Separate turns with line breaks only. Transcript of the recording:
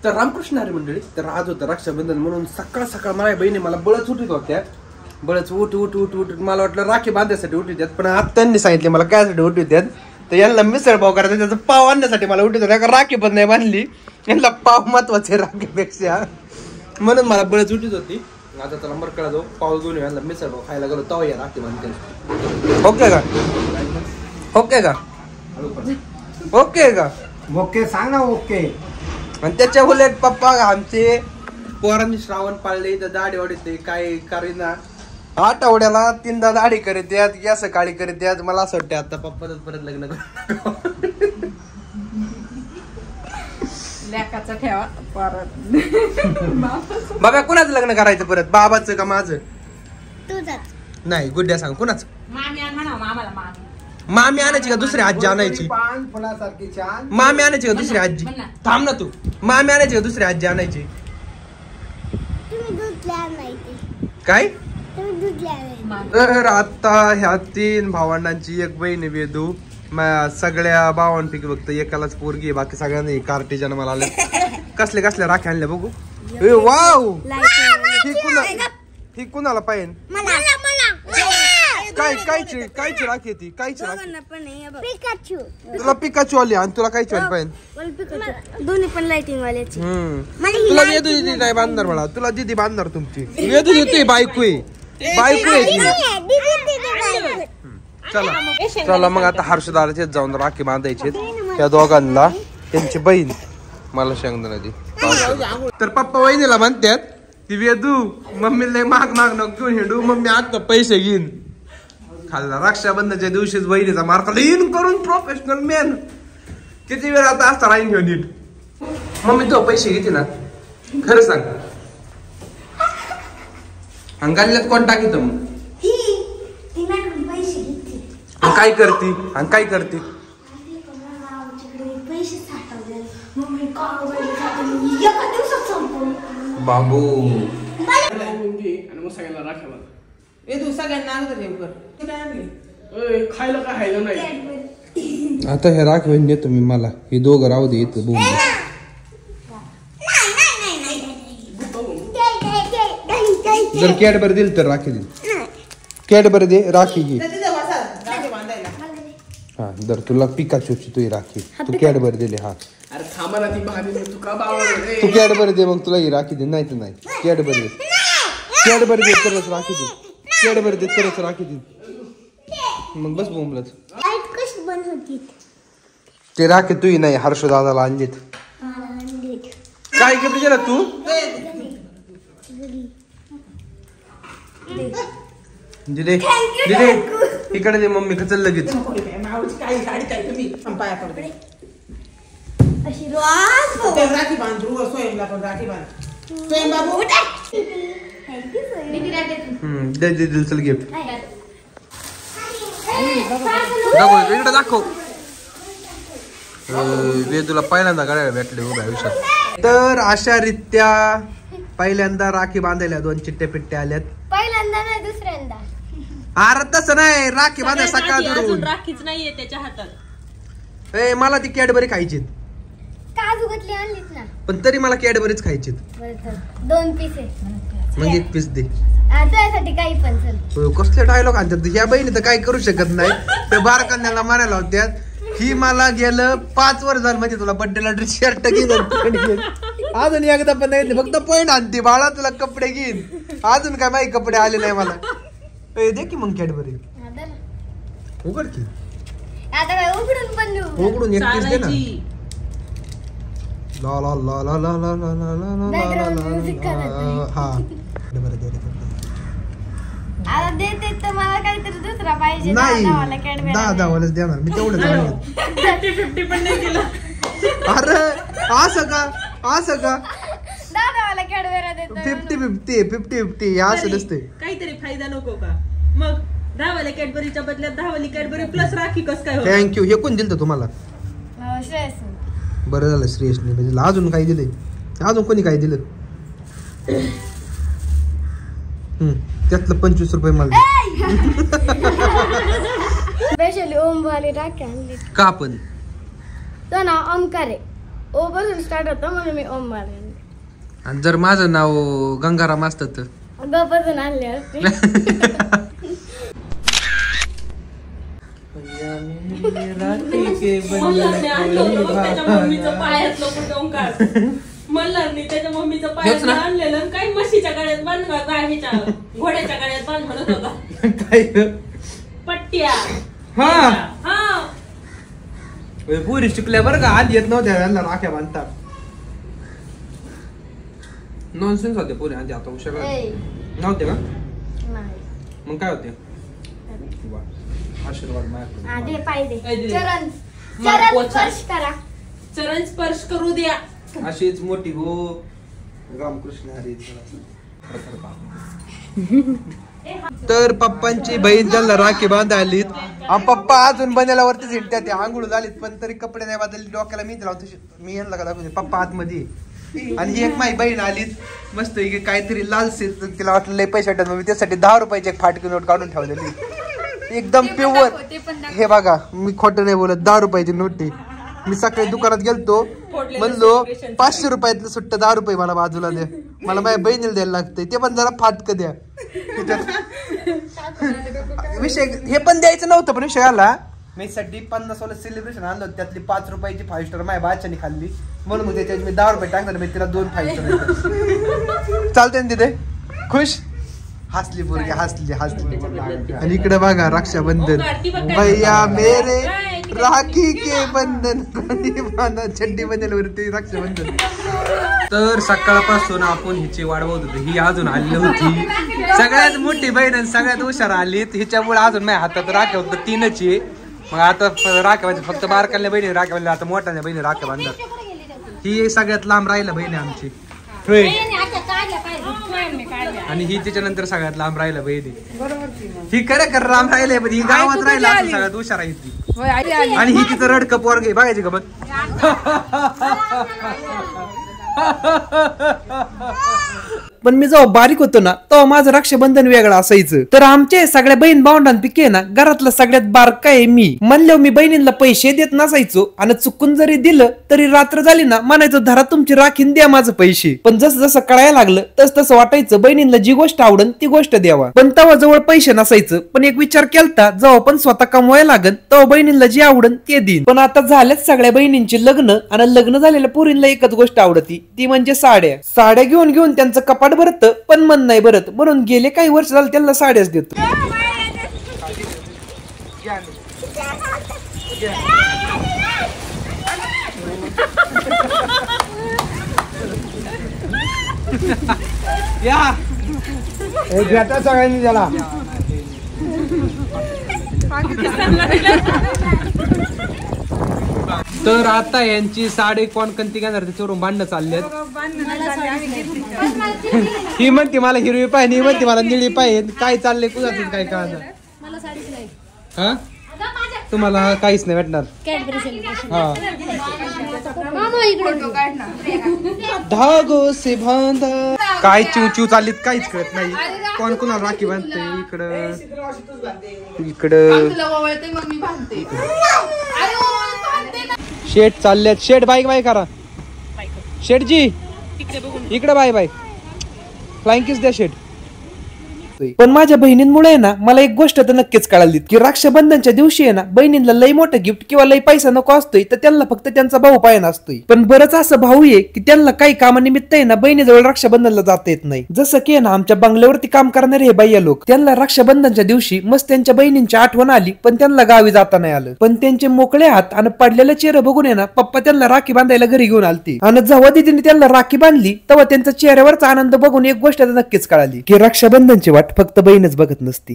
तर रामकृष्ण हरी मंडळी, तर आज होतं रक्षाबंधन म्हणून सकाळ सकाळ माझ्या बहिणी मला बळच उठीत होत्या. बळच उठ उठ उठ उठ मला वाटलं राखी बांधण्यासाठी उठीत, पण आता त्यांनी सांगितले मला कायसाठी उठीत. तर यांना मिसळ पाव करायचा, त्याचा पाव आणण्यासाठी मला उठीत होत्या. राखी पण नाही बांधली, यांना पाव महत्वाचे राखीपेक्षा, म्हणून मला बळच उठीत होती. आता त्याला मरकडा जाऊ पाव घेऊन यांना मिसळ पाव खायला गेलो तवा या राखी बांधते. ओके का? ओके का? ओके का?
ओके सांग ना. ओके.
आणि त्याच्या उलट पप्पा आमचे पोरांनी श्रावण पाळले तर दाढी वाढते काय करीना. आठवड्याला 3दा दाढी करीत यात, या सकाळी करीत यात. मला असं वाटतं आता पप्पा परत लग्न
ठेवा
बाबा. कुणाचं लग्न करायचं परत, बाबाचं का माझं? नाही गुड्ड्या सांग कुणाचं. मामी आणायची का दुसरी आजी आणायची?
फुलासारखी छान
मामी आणायची का दुसरी आजी? थांब ना तू. मामी आणायची का दुसरी आजी आणायची? काय आता ह्या 3 भावंडांची एक बहीण वेदू. सगळ्या भावांपैकी फक्त एकालाच पोरगी, बाकी सगळ्यांनी कार्टेजन मला आले. कसले कसल्या राख्या आणल्या बघू. वाव, ही कुणाला पाहिजे? कायची राखी ती? कायची राखी? तुला पिकाचू आली आणि तुला कायची वाली पाहिजे?
दोन्ही पण लाइटिंग वाल्याची.
तुला वेदू दिदी नाही बांधणार मला, तुला दिदी बांधणार तुमची. वेदू दिदी बायको चला चला मग आता हर्षदाराचे जाऊन राखी बांधायचे त्या दोघांना. त्यांची बहीण मला शेंगदाणा दी. तर पप्पा वहिनीला म्हणतात ती वेदू मम्मीला माग नको घेऊन हिंडू, मम्मी आता पैसे घेईन. खाल्ला रक्षाबंधनच्या दिवशीच बहिणीचा मार खाल्ला. इन करून प्रोफेशनल मॅन. किती वेळ आता असता राहीन घेऊन नीट. मम्मी तो पैसे घेते ना, खरं सांग. अंगाल्यात कोण टाकीत मग? काय करती आणि काय करते? बाबू
खायला काय खायला नाही.
आता हे राख बहीण देतो मी. मला हे दोघं राहू दे इथं. जर कॅडबरी दिल तर राखी दे. कॅडबरी दे, राखी घे. हा दर तुला पिकाचूची तुझी राखी. तू कॅडबरी दिली. हा तू कॅडबरी दे मग तुला ही राखी दे. नाही तर नाही. कॅडबरी दे, कॅडबरी दे तरच राखी दे. कॅडबरी दे तरच राखी दे. मग बस बोंबलच. ते राखी तुही नाही, हर्ष दादाला आणलीत. काय गिफ्ट दिला तू? दिदे दिदे इकडे दे. मम्मी खचल लगेच.
राखी बांधू स्वयंला पण राखी बांध. स्वयं बाबू
दे दे दिल चल गिफ्ट. दाखव इकडे दाखव. वेदूला पहिल्यांदा करायला भेटले उभ्या आयुष्यात. तर अशा रित्या पहिल्यांदा राखी बांधायला 2 चिट्ट्या पिट्ट्या आल्यात.
पहिल्यांदा नाही दुसऱ्यांदा.
अरे तसं नाही, राखी बांधाय सकाळ धरून.
राखीच नाहीये त्याच्या हातात.
मला ती कॅडबरी खायची.
काजू घातली आणलीत ना,
पण तरी मला कॅडबरीच खायची.
2 पीस आहे
म्हणजे 1 पीस दे.
त्यासाठी काही पण चल.
कसले डायलॉग आणतात ह्या बहिणी. तर काय करू शकत नाही. त्या बारकांना म्हणायला होत्यात ही मला गेलं 5 वर्ष झालं म्हणजे तुला बड्डेला ड्रेस शर्ट घेईन अजून एकदा पण नाही. फक्त पॉइंट आणते बाळा तुला कपडे घेईन. अजून काय माहिती कपडे आले नाही मला. दे की मग कॅडबरी. उघड की.
आता काय उघडून पण
उघडून 1 पीस दे ना. ला ला ला ला ला ला ला ला ला ला. हा बरं दे.
आता देते तर मला काहीतरी दुसरा पाहिजे.
नाही 10 वालाच देणार मी तेवढं.
50-50 पण नाही दिलं.
अरे असं का? असं का?
10 वाला कॅडबेरा देतो.
50-50 असं नसते.
काहीतरी फायदा नको का मग? 10 वाल्या कॅडबरीच्या बदल्यात 10 वाली कॅडबरी प्लस राखी कस काय?
थँक्यू. हे कोण दिलं तुम्हाला?
श्रेयस.
बरं झालं श्रेयसने. म्हणजे अजून काही दिलंय? अजून कोणी काय दिलं? त्यातलं 25 रुपये मला.
स्पेशली ओमवाली राखी आणली.
का पण?
तो नाव ओमकार आहे. ओ पासून स्टार्ट होतं म्हणून मी ओम मारले.
आणि जर माझं नाव गंगाराम असतं तर
ग पासून आणले असते.
मल्हारने त्याच्या मम्मीचं पायातलं आणलेलं आणि काही म्हशीच्या गळ्यात बांधला ह्याच्या घोड्याच्या गळ्यात बांध म्हणत होता.
काय
पट्ट्या.
हा.
हा.
पुरी शिकल्या बरं का, आज येत नव्हत्या यांना राख्या बांधतात. नॉनसेन्स होते पुरी आधी, आता हुशार नव्हते का? मग काय होते? आशीर्वाद माझ्याकडे.
चरण स्पर्श करू द्या.
अशीच मोठी हो. रामकृष्ण हरी. तर पप्पांची बहीण त्यांना राखी बांधायलीत. पप्पा अजून बनेलावरतीच हिंडत्या, ते आंघोळ झालीत पण तरी कपडे नाही बदलले, डोक्याला मी लावतो. मी यांना का दाखवते पप्पा आतमध्ये. आणि ही एक माझी बहीण आलीत मस्त काहीतरी लाल सीट, तिला वाटलं लय पैसे वाटत, मी त्यासाठी 10 रुपयाची एक फाटकी नोट काढून ठेवलेली एकदम प्युअर. हे बघा मी खोटं नाही बोलत, 10 रुपयाची नोट आहे. मी सकाळी दुकानात गेलतो, म्हणलो 500 रुपयातलं सुट्ट 10 रुपये मला बाजूला द्या, मला माझ्या बहिणीला द्यायला लागतंय, ते पण जरा फाटक द्या. विषय हे पण द्यायचं नव्हतं, पण विषय आला मी साठी 50 वाला सेलिब्रेशन आणलं, त्यातली 5 रुपयाची 5 स्टार माझ्या बाच्याने खाल्ली, म्हणून मग त्याच्यात मी 10 रुपये टाकणार, मी तिला 2 5 स्टार चालते ना तिथे. खुश हसली पोरगी, हसली. आणि इकडे बघा रक्षाबंधन, भैया मेरे राखी के बंधन चड्डी बदलवरती रक्षाबंधन. तर सकाळपासून आपण हिची वाढवत होतो, ही अजून आली होती. सगळ्यात मोठी बहीण आणि सगळ्यात हुशार आलीत, हिच्यामुळे अजून माझ्या हातात राख्या फक्त 3च आहे. मग आता राख्या म्हणजे फक्त बारकाल्या बहिणी राख्या बांधल्या, आता मोठ्या बहिणी राख्या बांधतात. ही सगळ्यात लांब राहिलं बहीण आमची, आणि ही त्याच्यानंतर सगळ्यात लांब राहिलं बहिणी. ही खरं लांब राहिले, पण ही गावात राहिला सगळ्यात हुशार आहे ती. आणि ही तिचं रडकं पोरग बघायची का बघ. पण मी जेव्हा बारीक होतो ना तेव्हा माझं रक्षाबंधन वेगळं असायचं. तर आमच्या सगळ्या बहीण भावंडांपैकी ना घरातला सगळ्यात बारका आहे मी. म्हणल्यावर मी बहिणीला पैसे देत नसायचो, आणि चुकून जरी दिलं तरी रात्र झाली ना म्हणायचो धरा तुमची राखीन द्या माझं पैसे. पण जसं जसं कळायला लागलं तस तसं वाटायचं बहिणीला जी गोष्ट आवडन ती गोष्ट द्यावा. पण तेव्हा जवळ पैसे नसायचं, पण एक विचार केलता जेव्हा पण स्वतः कमवायला लागन तेव्हा बहिणीला जी आवडन ते देईन. पण आता झाल्याच सगळ्या बहिणींची लग्न, आणि लग्न झालेल्या पोरींना एकच गोष्ट आवडती, ती म्हणजे साड्या. साड्या घेऊन घेऊन त्यांचं कपाट भरत, पण मन नाही भरत, म्हणून गेले काही वर्ष झाले त्यांना साड्याच देतो.
सगळ्यांनी त्याला
तर आता यांची साडी कोण कोणती घेणार त्याच्यावरून भांडणं चाललेत. ही म्हणते मला हिरवी पाहिजे, ही म्हणते मला निळी पाहिजे. काय चाललंय कुणाचं काय कळणार. हा तुम्हाला काहीच नाही भेटणार. हा धागो से बांधा, काय चिव चिव चाललीत काहीच कळत नाही. कोण कोणाला राखी बांधते इकडं इकडं. शेट चालल्यात, शेट बाईक बाय करा. शेटजी इकडे बाय बाय, फ्लाइंग किस द्या शेट. पण माझ्या बहिणींमुळे ना मला एक गोष्ट तर नक्कीच कळाली की रक्षाबंधनच्या दिवशी आहे ना बहिणींना लई मोठं गिफ्ट किंवा लई पैसा नको असतोय, तर त्यांना फक्त त्यांचा भाऊ पाहिजे असतोय. पण बरंच असं भाऊ आहे की त्यांना काही कामानिमित्त आहे ना बहिणीजवळ रक्षाबंधनला जाता येत नाही. जसं की ना आमच्या बंगल्यावरती काम करणारे हे बाह्य लोक, त्यांना रक्षाबंधनच्या दिवशी मस्त त्यांच्या बहिणींची आठवण आली, पण त्यांना गावी जाता नाही आलं. पण त्यांचे मोकळे हात आणि पडलेलं चेहरा बघून आहे ना पप्पा त्यांना राखी बांधायला घरी घेऊन आलती. आणि जेव्हा तिने त्यांना राखी बांधली तेव्हा त्यांच्या चेहऱ्यावरचा आनंद बघून एक गोष्ट नक्कीच कळाली की रक्षाबंधनची वाट फक्त बहीणच बघत नसती.